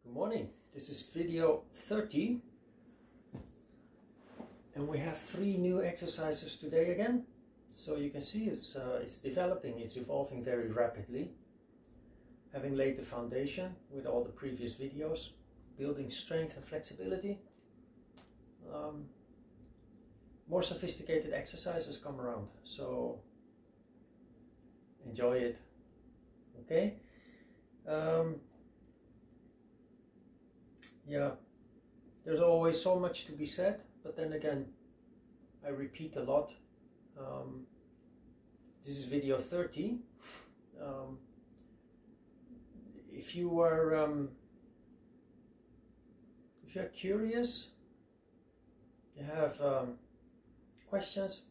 Good morning, this is video 30 and we have 3 new exercises today again. So you can see it's developing, it's evolving very rapidly. Having laid the foundation with all the previous videos, building strength and flexibility, more sophisticated exercises come around, so enjoy it, okay? Yeah, there's always so much to be said, but then again, I repeat a lot. This is video 30. If you are curious, you have questions,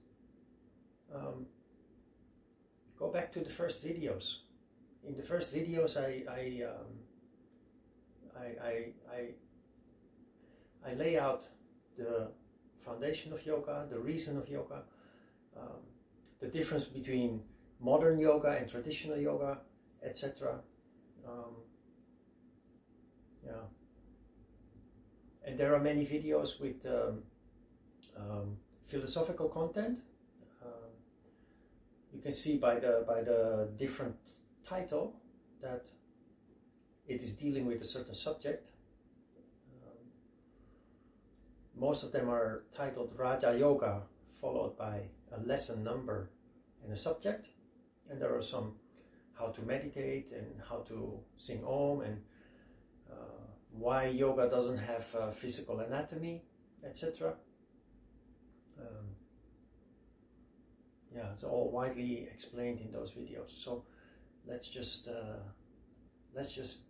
go back to the first videos. In the first videos, I lay out the foundation of yoga, the reason of yoga, the difference between modern yoga and traditional yoga, etc. Yeah, and there are many videos with philosophical content. You can see by the different title that it is dealing with a certain subject. Most of them are titled Raja Yoga, followed by a lesson number and a subject. And there are some how to meditate and how to sing Om and why yoga doesn't have physical anatomy, etc. Yeah, it's all widely explained in those videos. So let's just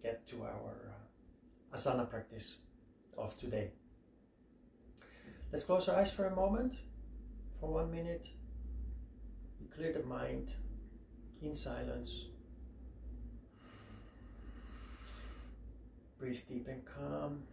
get to our asana practice of today. Let's close our eyes for a moment, for 1 minute. We clear the mind in silence. Breathe deep and calm.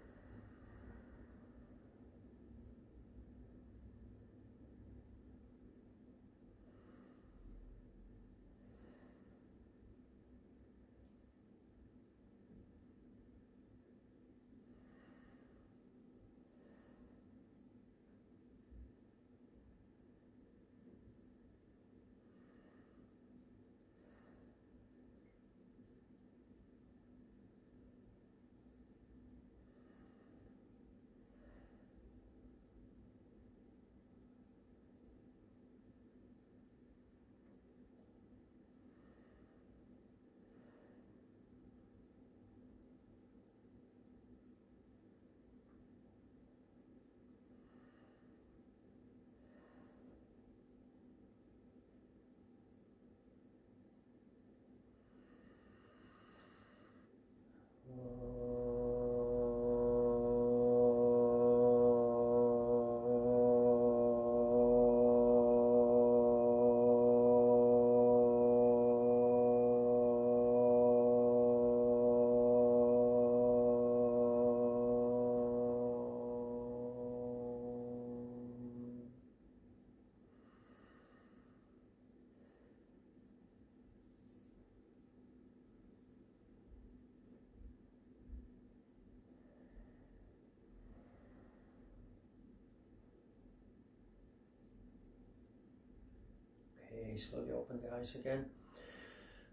Slowly open the eyes again.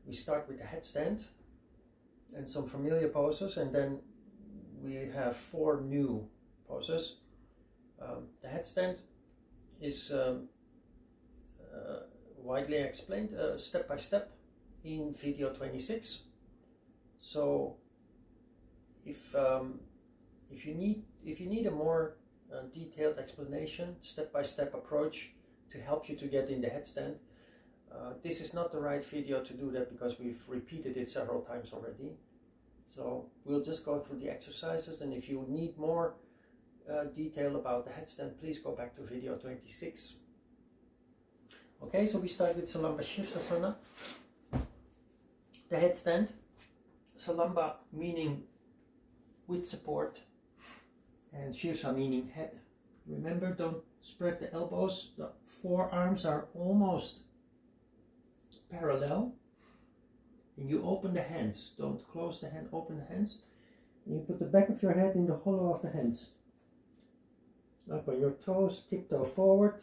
We start with the headstand and some familiar poses, and then we have 4 new poses. The headstand is widely explained step by step in video 26. So if you need a more detailed explanation, step-by-step approach to help you to get in the headstand, this is not the right video to do that, because we've repeated it several times already. So we'll just go through the exercises, and if you need more detail about the headstand, please go back to video 26. Okay, so we start with Salamba Shivasana. The headstand, Salamba meaning with support, and Shivasa meaning head. Remember, don't spread the elbows. The forearms are almost parallel, and you open the hands. Don't close the hand, open the hands. You put the back of your head in the hollow of the hands. Up on your toes, tiptoe forward.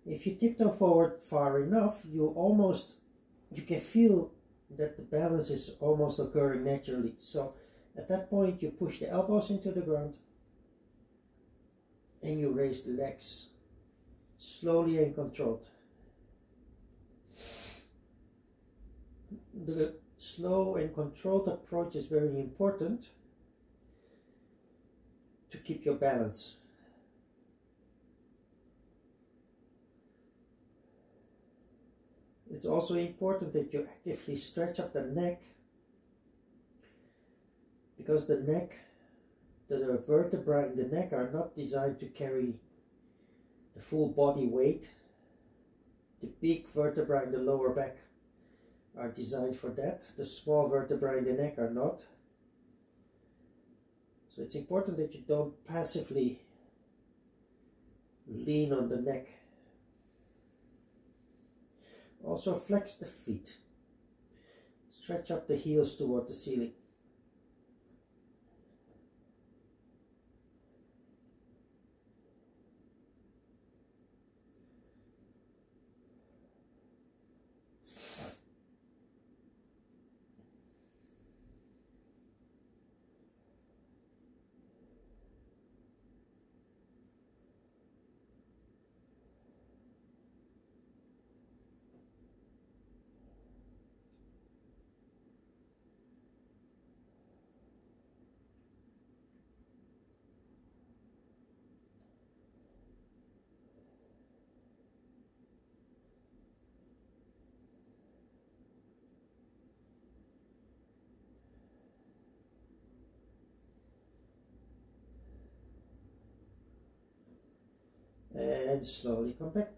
If you tiptoe forward far enough, you can feel that the balance is almost occurring naturally. So at that point you push the elbows into the ground and you raise the legs slowly and controlled. The slow and controlled approach is very important to keep your balance. It's also important that you actively stretch up the neck, because the vertebrae in the neck are not designed to carry the full body weight. The big vertebrae in the lower back are designed for that. The small vertebrae in the neck are not. So it's important that you don't passively lean on the neck. Also flex the feet. Stretch up the heels toward the ceiling. And slowly come back.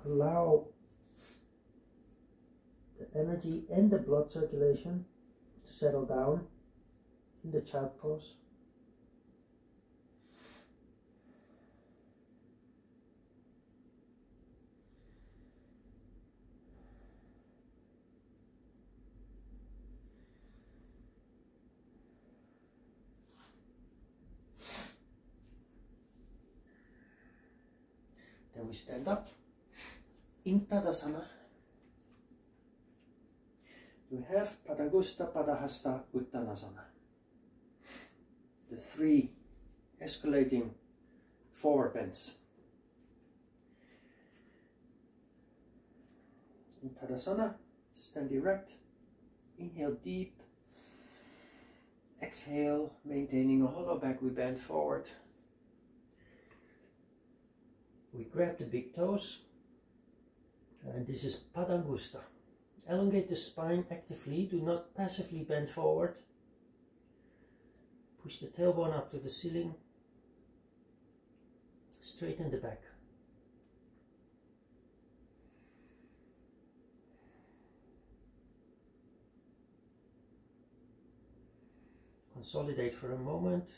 Allow the energy and the blood circulation to settle down in the child pose. Then we stand up in Tadasana. We have Padangusta, Padahasta, Uttanasana. The three escalating forward bends. In Tadasana, stand erect, inhale deep, exhale, maintaining a hollow back, we bend forward. We grab the big toes, and this is Padangusta. Elongate the spine actively, do not passively bend forward. Push the tailbone up to the ceiling, straighten the back. Consolidate for a moment.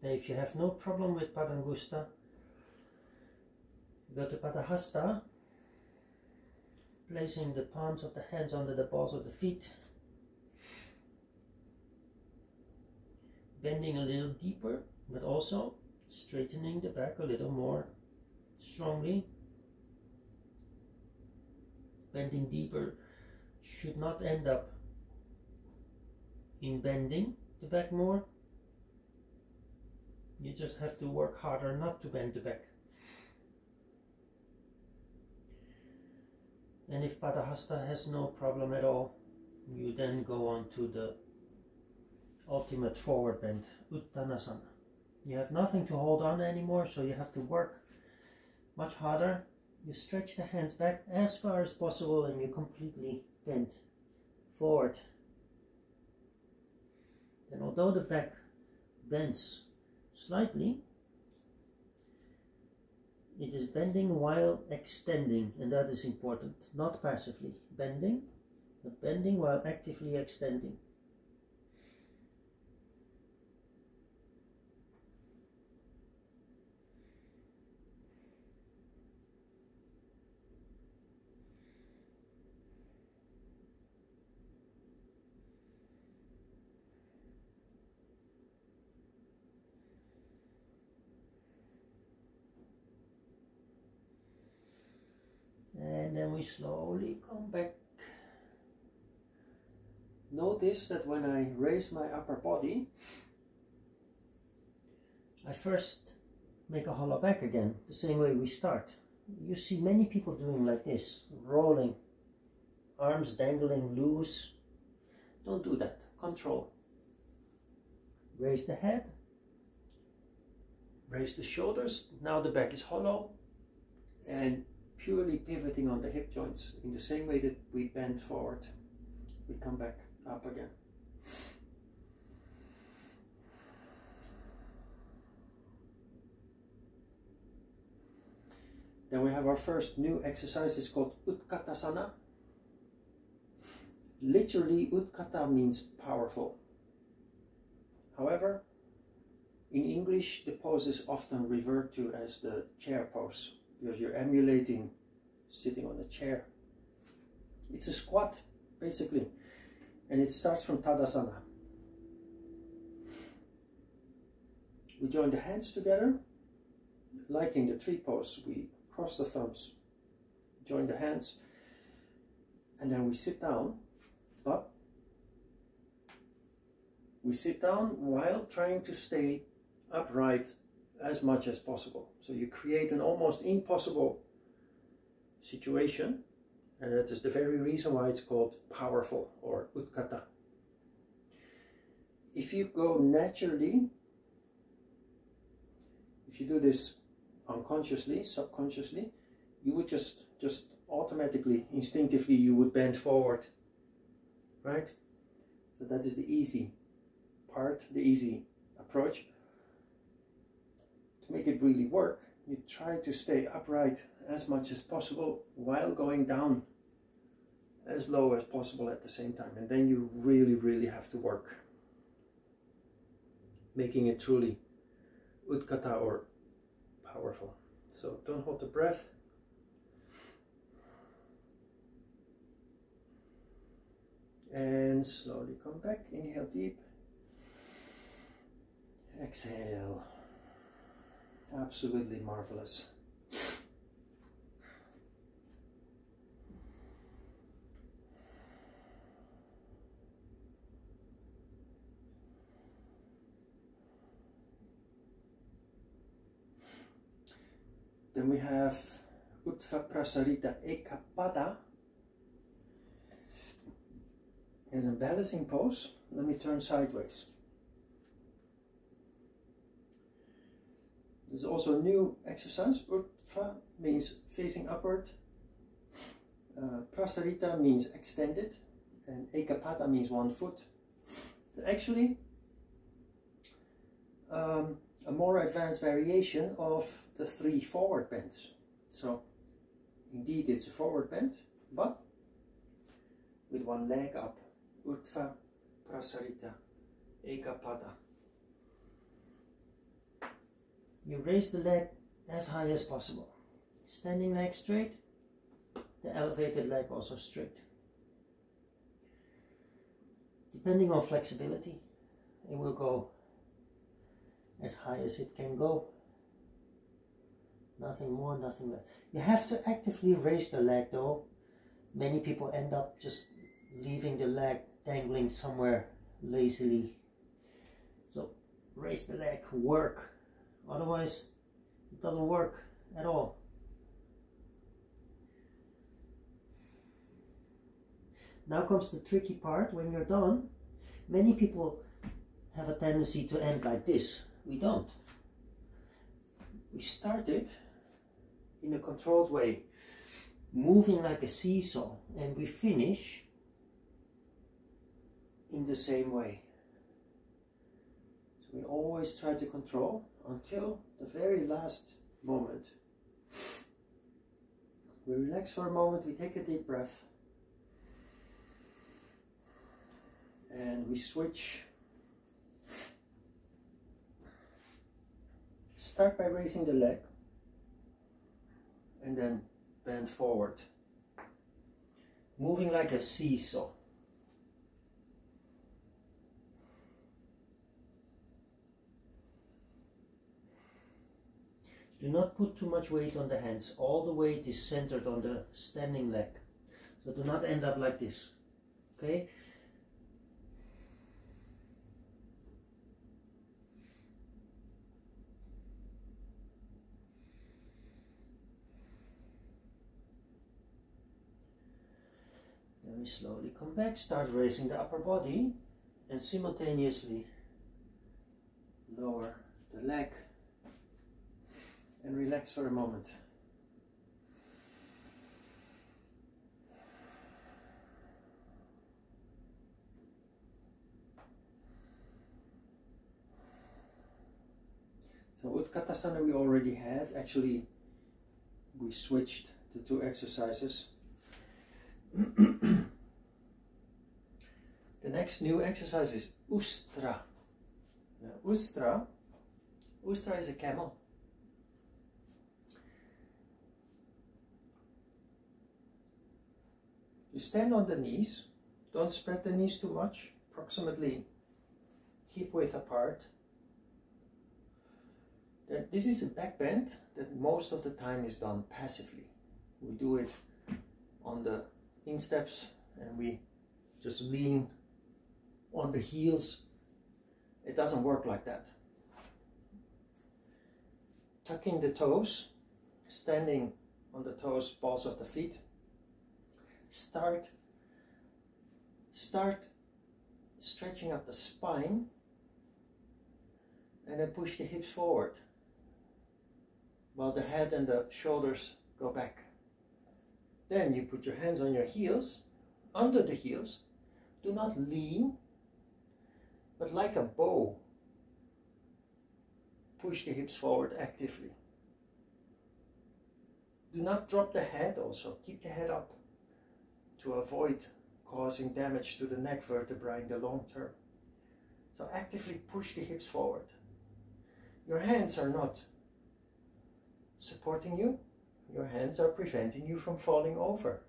Then if you have no problem with Padangusta, go to Padahasta, placing the palms of the hands under the balls of the feet, bending a little deeper, but also straightening the back a little more strongly. Bending deeper should not end up in bending the back more. You just have to work harder not to bend the back. And if Padahasta has no problem at all, you then go on to the ultimate forward bend, Uttanasana. You have nothing to hold on anymore, so you have to work much harder. You stretch the hands back as far as possible and you completely bend forward. And although the back bends slightly, it is bending while extending, and that is important, not passively bending, but bending while actively extending. we slowly come back. Notice that when I raise my upper body, I first make a hollow back again, the same way we start. You see many people doing like this, rolling, arms dangling loose. Don't do that. Control. Raise the head, raise the shoulders. Now the back is hollow and purely pivoting on the hip joints in the same way that we bend forward. We come back up again. Then we have our first new exercise. It's called Utkatasana. Literally, Utkata means powerful. However, in English, the pose is often referred to as the chair pose because you're emulating sitting on a chair. It's a squat, basically, and it starts from Tadasana. We join the hands together, like in the tree pose. We cross the thumbs, join the hands, and then we sit down, but we sit down while trying to stay upright as much as possible. So you create an almost impossible situation, and that is the very reason why it's called powerful or Utkata. If you go naturally, if you do this unconsciously, subconsciously, you would just automatically, instinctively, you would bend forward, right? So that is the easy part, the easy approach. To make it really work, you try to stay upright as much as possible while going down as low as possible at the same time, and then you really have to work, making it truly Utkata or powerful. So don't hold the breath. And slowly come back. Inhale deep. Exhale. Absolutely marvelous. Then we have Uttva Prasarita Ekapada as a balancing pose. Let me turn sideways. This is also a new exercise. Uttva means facing upward. Prasarita means extended. And Ekapada means one foot. It's actually a more advanced variation of the 3 forward bends. So indeed it's a forward bend, but with one leg up. Uttva Prasarita Ekapada. You raise the leg as high as possible. Standing leg straight, the elevated leg also straight. Depending on flexibility, it will go as high as it can go. Nothing more, nothing less. You have to actively raise the leg though. Many people end up just leaving the leg dangling somewhere lazily. So raise the leg, work. Otherwise it doesn't work at all. Now comes the tricky part. When you're done, many people have a tendency to end like this. We don't. We started in a controlled way, moving like a seesaw, and we finish in the same way. So we always try to control until the very last moment. We relax for a moment, we take a deep breath, and we switch. Start by raising the leg and then bend forward, moving like a seesaw. Do not put too much weight on the hands. All the weight is centered on the standing leg. So do not end up like this. Okay? Then we slowly come back, start raising the upper body, and simultaneously lower the leg and relax for a moment. So Utkatasana we already had. Actually, we switched the two exercises. The next new exercise is Ustra. Now, Ustra is a camel. You stand on the knees. Don't spread the knees too much. Approximately hip width apart. Then this is a back bend that most of the time is done passively. We do it on the insteps and we just lean on the heels. It doesn't work like that. Tucking the toes, standing on the toes, balls of the feet. Start stretching up the spine and then push the hips forward while the head and the shoulders go back. Then you put your hands on your heels, under the heels. Do not lean, but like a bow, push the hips forward actively. Do not drop the head also. Keep the head up to avoid causing damage to the neck vertebrae in the long term. So actively push the hips forward. Your hands are not supporting you. Your hands are preventing you from falling over.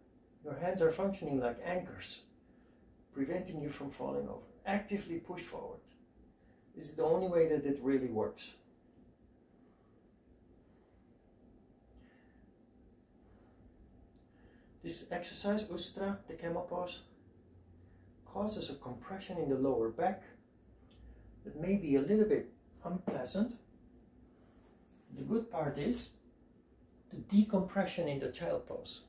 Your hands are functioning like anchors, preventing you from falling over. Actively push forward. This is the only way that it really works. This exercise, Ustra, the camel pose, causes a compression in the lower back that may be a little bit unpleasant. The good part is the decompression in the child pose.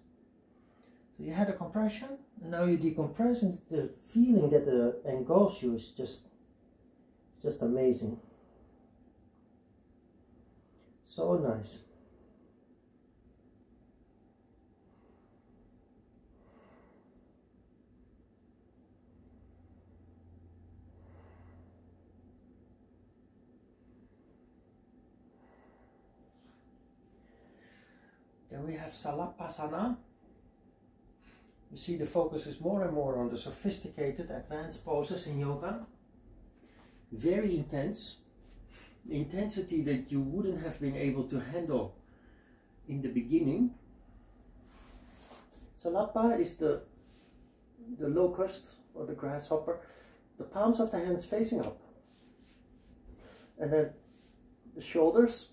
So you had a compression, and now you decompress, and the feeling that engulfs you is just amazing. So nice. Then we have Salapasana. You see the focus is more and more on the sophisticated, advanced poses in yoga. Very intense. The intensity that you wouldn't have been able to handle in the beginning. Salapa is the locust or the grasshopper. The palms of the hands facing up. And then the shoulders,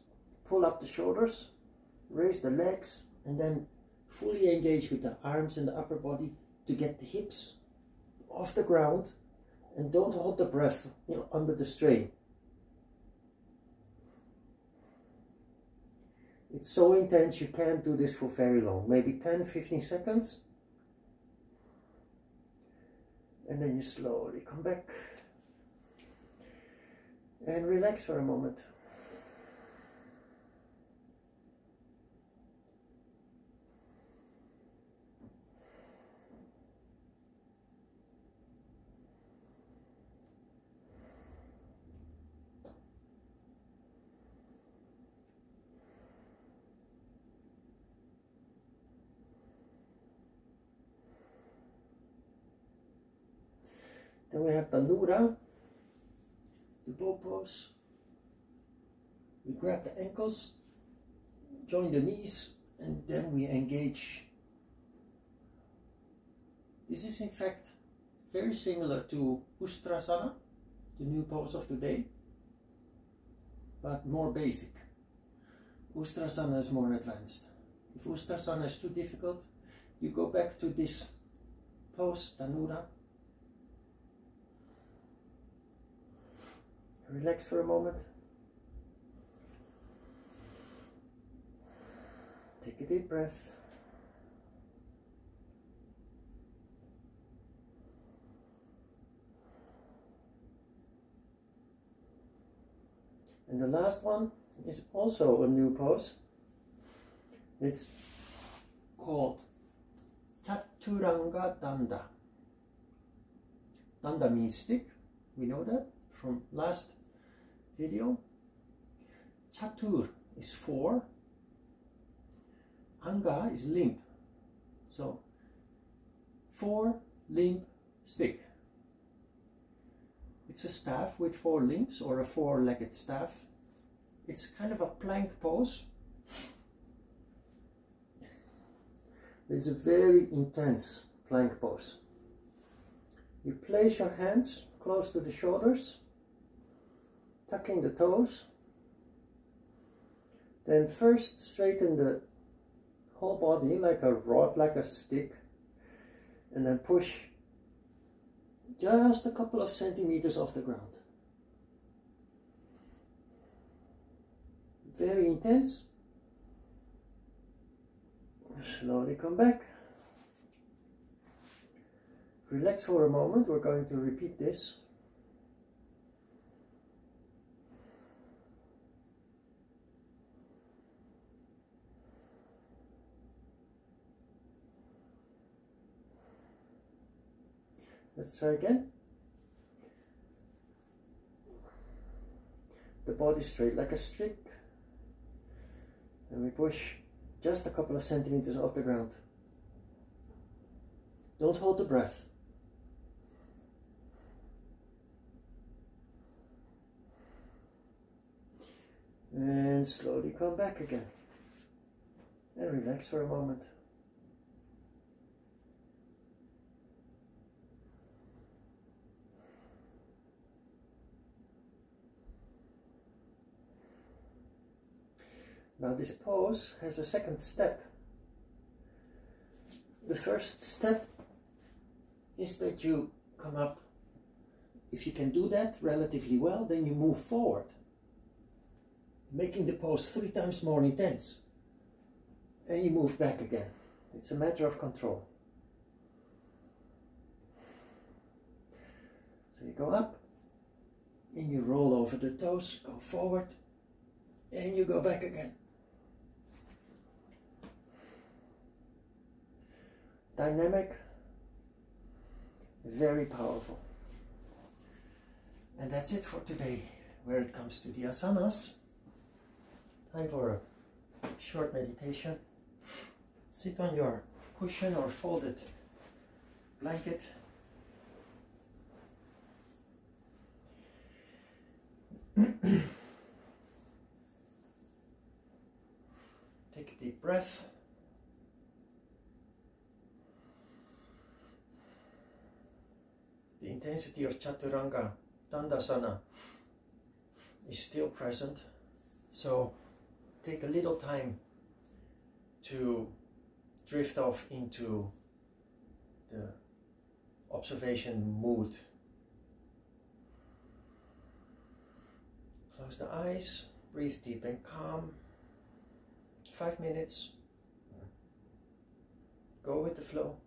pull up the shoulders. Raise the legs and then fully engage with the arms and the upper body to get the hips off the ground, and don't hold the breath, under the strain. It's so intense you can't do this for very long, maybe 10-15 seconds, and then you slowly come back and relax for a moment. Then we have Tanura, the bow pose. We grab the ankles, join the knees, and then we engage. This is in fact very similar to Ustrasana, the new pose of the day, but more basic. Ustrasana is more advanced. If Ustrasana is too difficult, you go back to this pose, Dhanura. Relax for a moment. Take a deep breath. And the last one is also a new pose. It's called Chaturanga Danda. Danda means stick, we know that from last video. Chatur is 4, Anga is limb, so 4 limb stick. It's a staff with 4 limbs, or a 4-legged staff. It's kind of a plank pose. It's a very intense plank pose. You place your hands close to the shoulders, tucking the toes. Then first straighten the whole body like a rod, like a stick, and then push just a couple of centimeters off the ground. Very intense. Slowly come back. Relax for a moment. We're going to repeat this. Let's try again. The body straight like a stick, and we push just a couple of centimeters off the ground. Don't hold the breath. And slowly come back again. And relax for a moment. Now this pose has a second step. The first step is that you come up. If you can do that relatively well, then you move forward, making the pose 3 times more intense. And you move back again. It's a matter of control. So you go up, and you roll over the toes, go forward, and you go back again. Dynamic, very powerful. And that's it for today, where it comes to the asanas. Time for a short meditation. Sit on your cushion or folded blanket. Take a deep breath. The intensity of Chaturanga Dandasana is still present, so take a little time to drift off into the observation mood. Close the eyes, breathe deep and calm. 5 minutes. Go with the flow.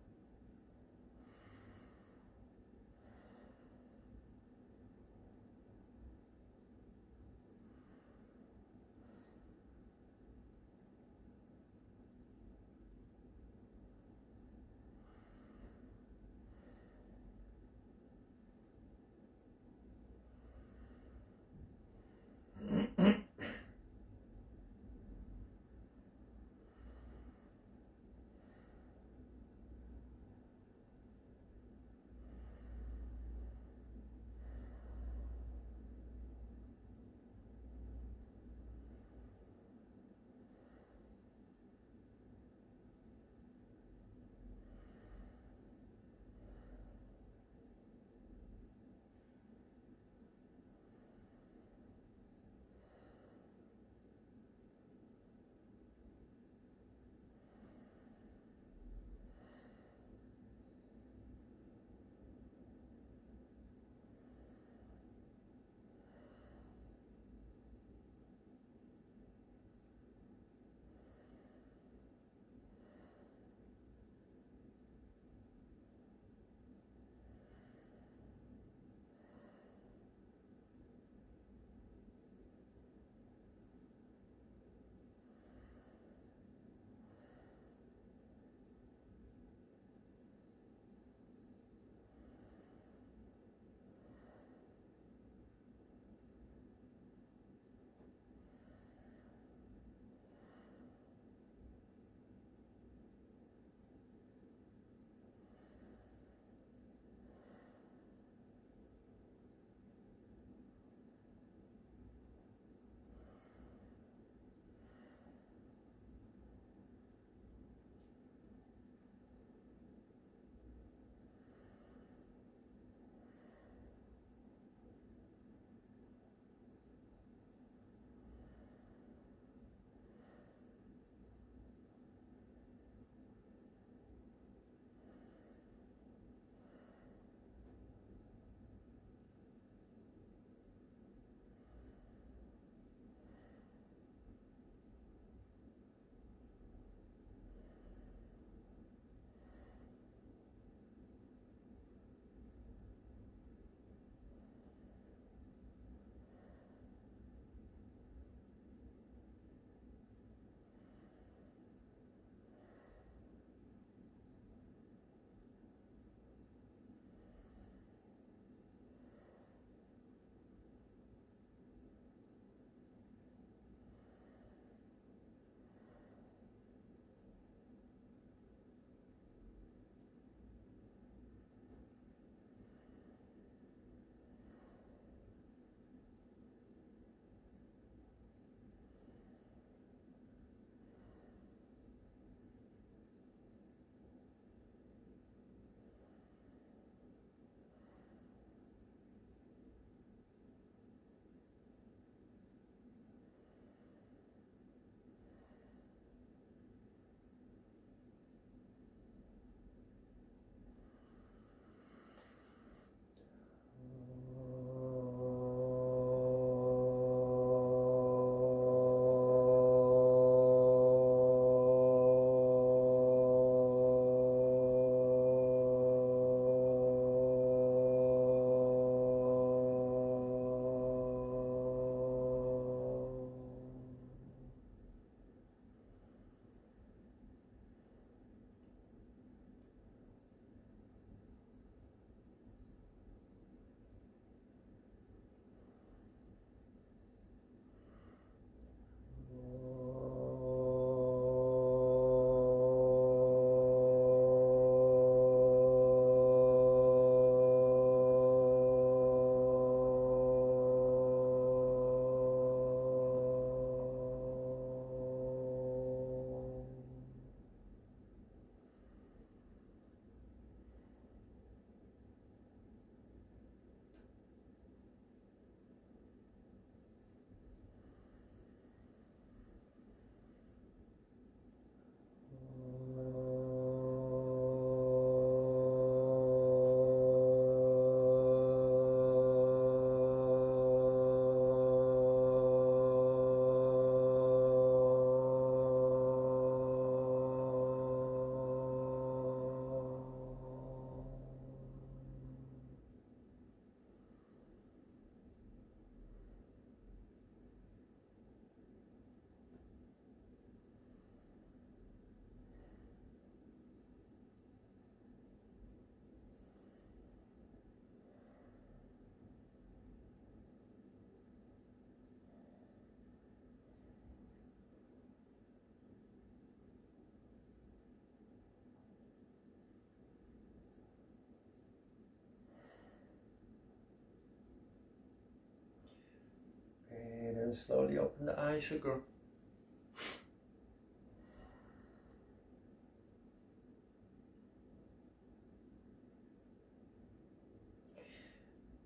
can slowly open the eyes, sugar.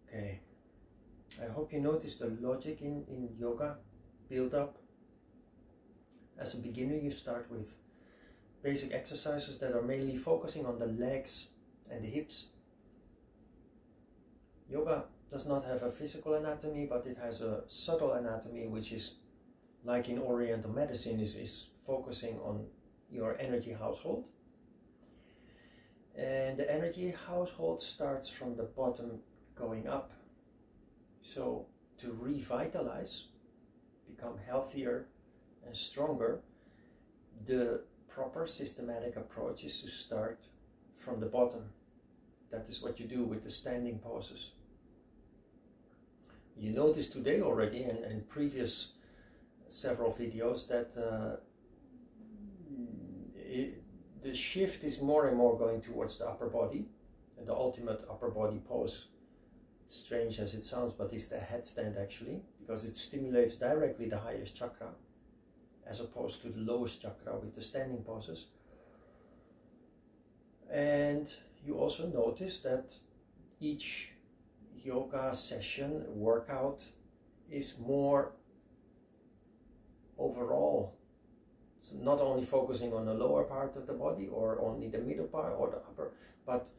Okay, I hope you notice the logic in yoga build up. As a beginner, you start with basic exercises that are mainly focusing on the legs and the hips. Yoga does not have a physical anatomy, but it has a subtle anatomy, which is like in Oriental medicine, is focusing on your energy household. And the energy household starts from the bottom going up. So to revitalize, become healthier and stronger, the proper systematic approach is to start from the bottom. That is what you do with the standing poses. You noticed today already and previous several videos that the shift is more and more going towards the upper body, and the ultimate upper body pose, strange as it sounds, but it's the headstand actually, because it stimulates directly the highest chakra as opposed to the lowest chakra with the standing poses. And you also notice that each yoga session, workout, is more overall. So not only focusing on the lower part of the body or only the middle part or the upper, but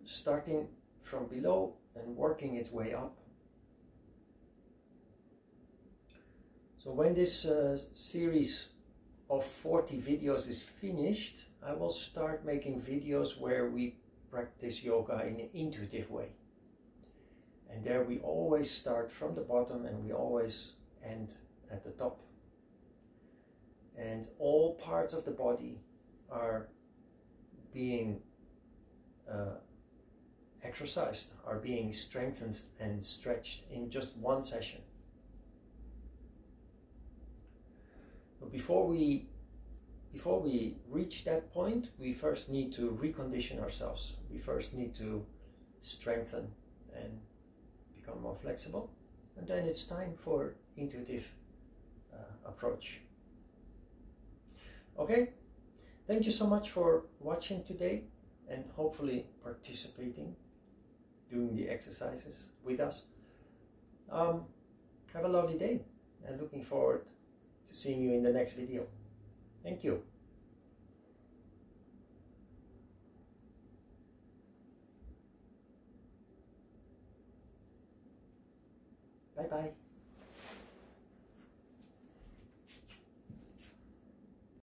starting from below and working its way up. So when this series of 40 videos is finished, I will start making videos where we practice yoga in an intuitive way. And there we always start from the bottom and we always end at the top. And all parts of the body are being exercised, are being strengthened and stretched in just one session. But before we reach that point, we first need to recondition ourselves. We first need to strengthen and become more flexible, and then it's time for intuitive approach. Okay, thank you so much for watching today and hopefully participating, doing the exercises with us. Have a lovely day and looking forward to seeing you in the next video. Thank you. Bye bye.